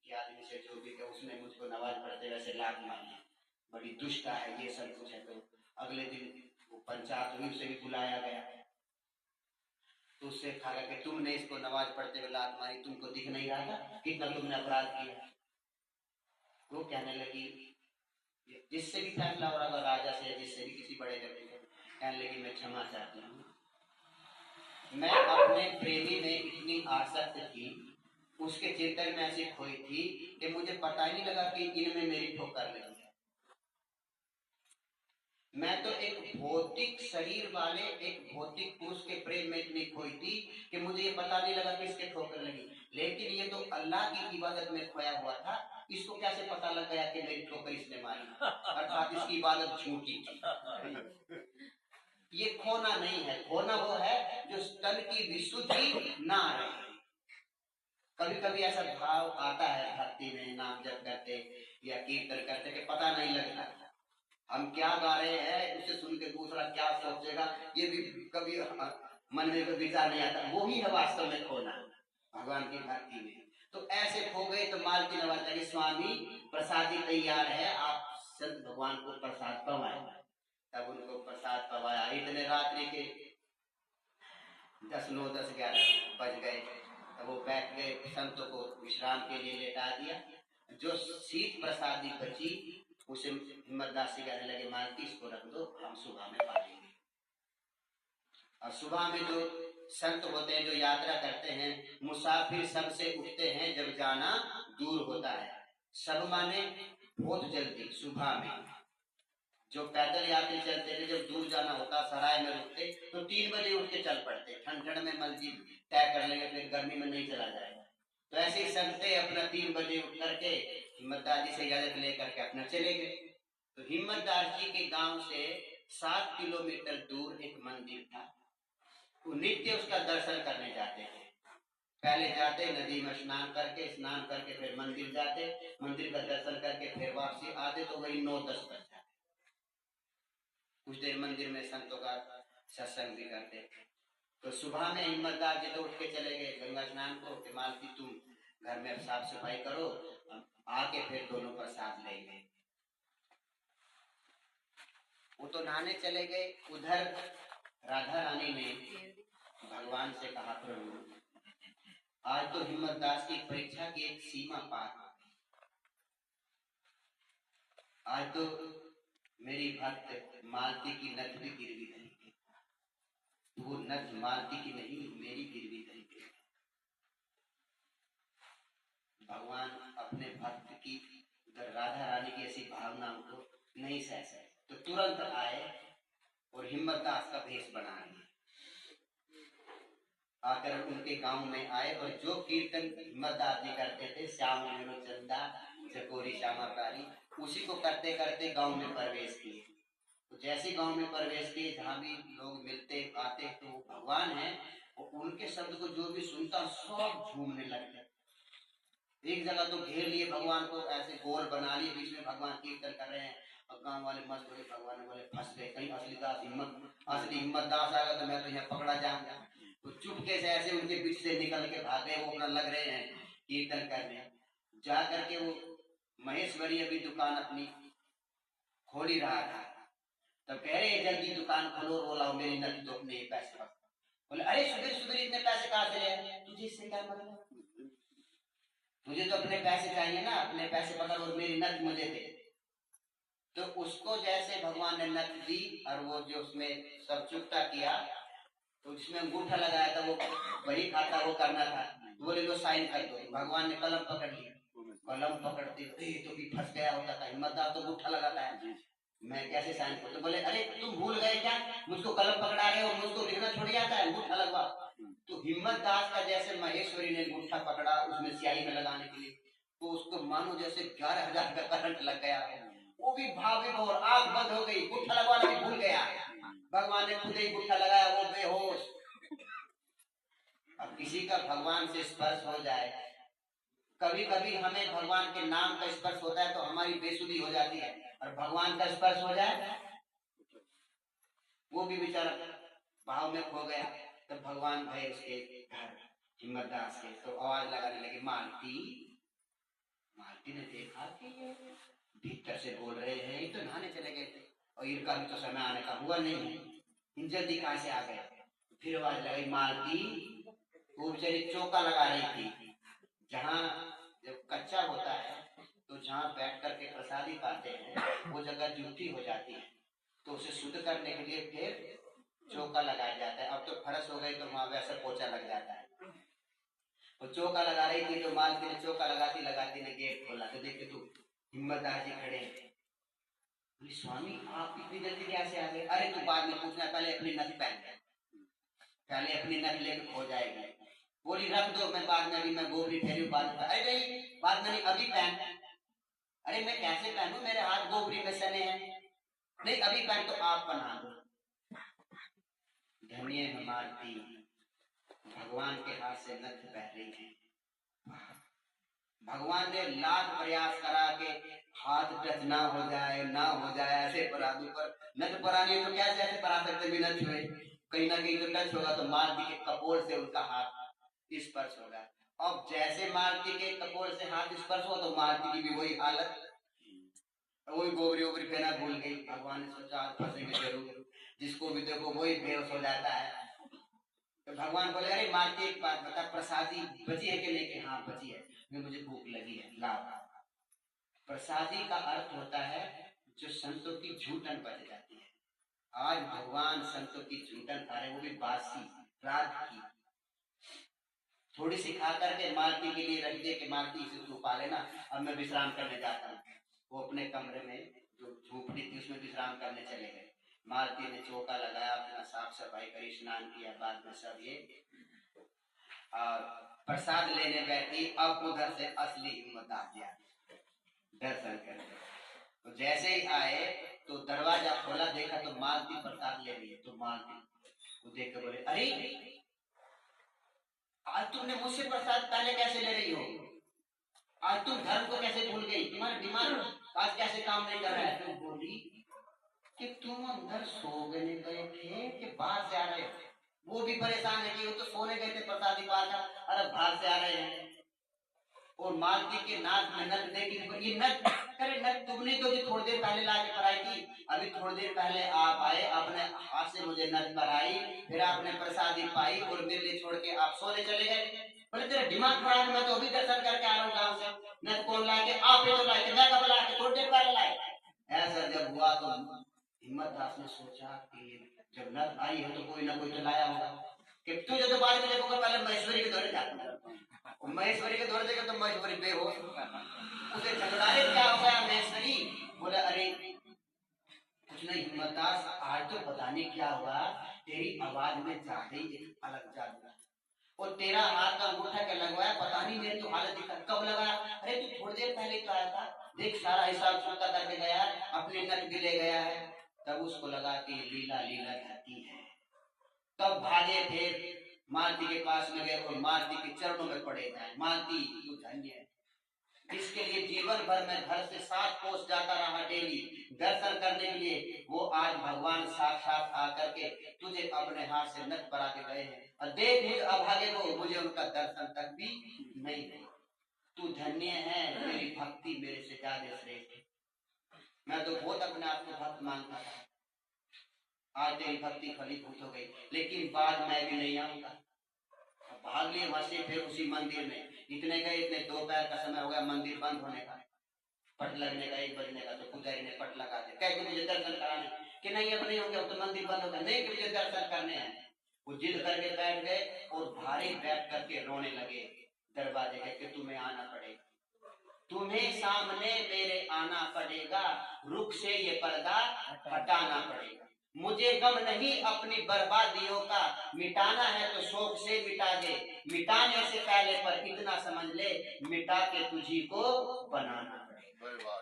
कि आदमी से जो भी है उसने मुझको नमाज पढ़ते वैसे लात मारी, बड़ी दुष्ट है, ये सब कुछ है। तो अगले दिन वो पंचायत हुई, उसे भी बुलाया गया, तो उससे कहा कि तुमने इसको नमाज पढ़ते हुए लात मारी, तुमको दिख नहीं रहा था कितना तुमने अपराध किया। वो कहने लगी, जिससे भी फैसला हो रहा था राजा से, जिससे भी किसी बड़े व्यक्ति से, कहने लगी मैं क्षमा चाहती हूँ, मैं अपने प्रेमी में इतनी आसक्त थी, उसके चिंतन में ऐसी खोई थी कि मुझे पता ही नहीं लगा कि इनमें मेरी ठोकर लगी। मैं तो एक भौतिक शरीर वाले एक भौतिक पुरुष के प्रेम में इतनी खोई थी कि मुझे ये पता नहीं लगा कि इसके ठोकर लगी। लेकिन ये तो अल्लाह की इबादत में खोया हुआ था, इसको कैसे पता लग गया कि मेरी ठोकर इसने मारी, अर्थात इसकी इबादत झूठी थी। ये खोना नहीं है, खोना वो है जो तन की विशुद्धि ना रहे। कभी कभी ऐसा भाव आता है भक्ति में, नाम जप करते या कीर्तन करते कि पता नहीं लगता हम क्या गा रहे हैं, उसे सुन के दूसरा क्या सोचेगा, ये भी कभी मन में विचार नहीं आता। वो ही है वास्तव में खोना भगवान की भक्ति में। तो ऐसे खो गए तो मालती नवाज लगे, स्वामी प्रसादी तैयार है, आप संत भगवान को प्रसाद पवाए। तब उनको प्रसाद पवाया। इतने रात्रि के 10, 9, 10, 11 बज गए। तब वो बैठ गए, संतों को विश्राम के लिए लेटा दिया। जो शीत प्रसादी बची उसे हिम्मतदास जी कहने लगे, मालती इसको रख दो, हम सुबह में पा लेंगे। और सुबह में जो संत होते हैं, जो यात्रा करते हैं, मुसाफिर सबसे उठते हैं जब जाना दूर होता है। सब माने बहुत जल्दी सुबह में। जो पैदल यात्री चलते थे, जब दूर जाना होता सराय में रुकते तो 3 बजे उठ के चल पड़ते, ठंड में मंजिल तय कर लेंगे, फिर गर्मी में नहीं चला जाएगा। तो ऐसे ही संते अपना 3 बजे उठ करके हिम्मतदास जी से इजाजत लेकर के अपना चले गए। तो हिम्मतदास जी के गांव से 7 किलोमीटर दूर एक मंदिर था, वो नित्य उसका दर्शन करने जाते थे। पहले जाते नदी में स्नान करके फिर मंदिर जाते, मंदिर का दर्शन करके फिर वापसी आते, तो वही 9-10 बज जाते। कुछ देर मंदिर में संतों का सत्संग भी करते थे। तो सुबह में हिम्मतदास जी तो उठ के चले गए गंगा स्नान को, कि मालती तुम घर में साफ सफाई करो, आके फिर दोनों प्रसाद लेंगे। वो तो नहाने चले गए। उधर राधा रानी ने भगवान से कहा, प्रभु आज तो हिम्मतदास की परीक्षा की एक सीमा पार हो गई, आज तो मेरी भक्त मालती की नथ भी गिरवी धरी गई। वो नथ मालती की नहीं, मेरी गिरवी धरी गई। भगवान अपने भक्त की उधर राधा रानी की ऐसी भावना को नहीं सह सके, तो तुरंत आए और हिम्मतदास का भेष बना लिया। आकर उनके गांव में आए और जो कीर्तन हिम्मतदास जी करते थे, श्याम चंदा चकोरी श्यामाकारी, उसी को करते करते गांव में प्रवेश किए। तो जैसे गांव में प्रवेश किए, जहां भी लोग मिलते आते तो वो भगवान है, और उनके शब्द को जो भी सुनता सब झूमने लगते। एक जगह तो घेर लिए भगवान को, ऐसे गोल बना लिए, बीच में भगवान कीर्तन कर रहे हैं, और गांव वाले मस्त बोले, भगवान बोले फंस गए, कहीं असली हिम्मतदास आ गया तो मैं तो यहाँ पकड़ा जाऊंगा। तो चुपके से ऐसे उनके बीच से निकल के भागे, वो अपना लग रहे हैं कीर्तन करने। जा करके वो महेश्वरी अभी दुकान अपनी खोल ही रहा था, तब कह रहे जल्दी दुकान खोलो, रोला मेरी नदी तो अपने पैसे। बोले अरे सुबह सुबह इतने पैसे कहाँ से ले, तुझे इससे क्या मतलब, मुझे तो अपने पैसे चाहिए ना, अपने पैसे पकड़ और मेरी नथ मुझे दे। तो उसको जैसे भगवान ने नथ दी और वो जो उसमें सब चुकता किया, तो उसमें अंगूठा लगाया था, वो वही खाता वो करना था, तो बोले लो साइन कर दो। भगवान ने कलम पकड़ लिया, कलम पकड़ते तो भी फंस गया होता था, हिम्मतदार तो अंगूठा लगाता है, मैं कैसे साइन करूं। तो बोले अरे तुम भूल गए क्या, मुझको कलम पकड़ा रहे और मुझको लिखना थोड़ी आता है, अंगूठा लगवा। तो हिम्मतदास का जैसे महेश्वरी ने अंगूठा पकड़ा उसमें स्याही में लगाने के लिए, तो उसको मानो जैसे 11,000 का करंट लग गया है। वो भी भाविक और आंख बंद हो गई, अंगूठा लगवाना भी भूल गया। भगवान ने खुद ही अंगूठा लगाया, वो बेहोश। अब किसी का भगवान से स्पर्श हो जाए, कभी कभी हमें भगवान के नाम का स्पर्श होता है तो हमारी बेसुधी हो जाती है, और भगवान का स्पर्श हो जाए वो भी बेचारा भाव में खो गया। तब भगवान गए उसके घर हिम्मतदास के, तो आवाज लगाने लगे, मालती भीतर से बोल रहे हैं ये तो नहाने चले गए थे और इनका भी तो समय आने का हुआ नहीं है, इन जल्दी कहाँ से आ गए। फिर आवाज लगाई मालती, वो बेचारी चौका लगा रही थी। जहाँ जब कच्चा होता है तो जहाँ बैठ करके प्रसादी पाते हैं वो जगह जूठी हो जाती है, तो उसे शुद्ध करने के लिए फिर चौका लगाया जाता है। अब तो फरस हो गई तो वहां वैसा पोछा लग जाता है। वो चौका लगा रही थी तो मालती ने चौका लगाती ने गेट खोला तो देखे तो हिम्मतदार जी खड़े हैं। स्वामी आप इतनी जल्दी कैसे आ गए? अरे तू बाद में पूछना, पहले अपनी नथ पहन, पहले अपनी नथ लेकर खो जाएगी। बोली रख दो, मैं बाद में, अभी मैं गोबरी फेरी बाद में। अरे नहीं बाद में नहीं, अभी पहन। अरे मैं कैसे पहनूं, मेरे हाथ गोबरी में सने हैं। नहीं अभी पहन तो आप पहना दो। धन्य है मालती, भगवान के हाथ से नथ बह रही है। भगवान ने लाख प्रयास करा के हाथ टच ना हो जाए ना हो जाए, ऐसे पराधु पर नथ परानी तो कैसे ऐसे परा सकते बिना छुए, कहीं ना कहीं तो टच होगा तो मालती के कपोल से उनका हाथ स्पर्श होगा। अब जैसे मालती के कपोल से हाथ स्पर्श हुआ तो मालती की भी वही हालत, वही गोबरी ओबरी पहना भूल गई। भगवान ने सोचा आज फंसेंगे जरूर, जिसको भी देखो वही बेहोश हो जाता है। तो भगवान बोले अरे मालती एक बात बता, प्रसादी बची है कि नहीं? कि हाँ बची है, मुझे भूख लगी है ला। प्रसादी का अर्थ होता है जो संतों की झूठन बच जाती है। आज भगवान संतों की झूठन खा रहे, वो भी बासी रात की। थोड़ी सी खा करके मालती के लिए रख दे कि मालती इसे तू पा लेना, अब मैं विश्राम करने जाता हूँ। वो अपने कमरे में जो झोपड़ी थी उसमें विश्राम करने चले गए। मालती ने चौका लगाया, अपना साफ सफाई करी, स्नान किया, बाद में सब ये और प्रसाद लेने बैठी। अब उधर से असली हिम्मत आ गया दर्शन करने। तो जैसे ही आए तो दरवाजा खोला, देखा तो मालती प्रसाद ले रही है। तो मालती को देख कर बोले अरे आज तुमने मुझसे प्रसाद पहले कैसे ले रही हो? आज तुम धर्म को कैसे भूल गई? तुम्हारा दिमाग आज कैसे काम नहीं कर रहा है? तो बोली कि तुम अंदर सो गए थे कि बाहर से आ रहे हो? वो भी परेशान है कि वो तो सोने गए थे प्रसादी पाकर, अरे बाहर से आ रहे हैं। और मालती के नाक में नथ देखी, ये नथ, अरे नथ तुमने तो भी थोड़ी देर पहले लाके पराई थी, अभी थोड़ी देर पहले आप आए, आपने हाथ से मुझे नथ पराई, फिर आपने प्रसादी पाई और मेरे लिए छोड़ के आप सोने चले गए। बोले तेरा दिमाग खराब है, मैं तो अभी दर्शन करके आ रहा हूँ गाँव से। नथ कौन लाए के? आप ही तो लाए थे, मैं कब लाए थे? थोड़ी देर पहले लाए। ऐसा जब हुआ तो हिम्मतदास ने सोचा कि जब नथ आई है तो कोई ना कोई तो लाया होगा, कि तुझे तो बाद में देखूंगा, पहले महेश्वरी के दौरे जाता हूँ। महेश्वरी के दौरे देगा तो महेश्वरी बेहोश, उसे झगड़ाए क्या हो गया महेश्वरी? बोले अरे कुछ नहीं हिम्मतदास, आज तो पता नहीं क्या हुआ, तेरी आवाज में ज्यादा ही एक अलग जादू, और तेरा हाथ का अंगूठा क्या लगवाया पता नहीं, मेरी तो हालत दिखा। कब लगाया? अरे तू थोड़ी देर पहले तो आया था, देख सारा हिसाब चुकता करके गया, अपने नट भी ले गया है। तब उसको लगा कि लीला लीला कहती है। तब भागे फिर मालती के पास में गए और मालती के चरणों में पड़े जाए। मालती तू धन्य है, इसके लिए जीवन भर में घर से 7 कोस जाता रहा डेली दर्शन करने के लिए, वो आज भगवान साक्षात आकर के तुझे अपने हाथ से नथ परा के गए हैं, और देख मुझे अभागे को, मुझे उनका दर्शन तक भी नहीं है। तू धन्य है, मेरी भक्ति मेरे से ज्यादा श्रेष्ठ है। मैं तो बहुत अपने आप को भक्त मानता था, आज तेरी भक्ति फलीभूत हो गई, लेकिन बाद मैं भी नहीं आऊंगा। भाग लिए वहां से फिर उसी मंदिर में, इतने गए, इतने दोपहर का समय हो गया, मंदिर बंद होने का, पट लगने का 1 बजने का। तो पुजारी ने पट लगा दिया, कह के मुझे दर्शन कराने, कि नहीं अब नहीं होंगे, अब तो मंदिर बंद हो गया। नहीं मुझे दर्शन करने हैं। वो जिद करके बैठ गए और भारी बैठ करके रोने लगे दरवाजे के, कि तुम्हें आना पड़ेगा, तुम्हें सामने मेरे आना पड़ेगा, रुख से ये पर्दा हटाना पड़ेगा। मुझे गम नहीं अपनी बर्बादियों का, मिटाना है तो शोक से मिटा दे, मिटाने से पहले पर इतना समझ ले, मिटा के तुझी को बनाना पड़ेगा।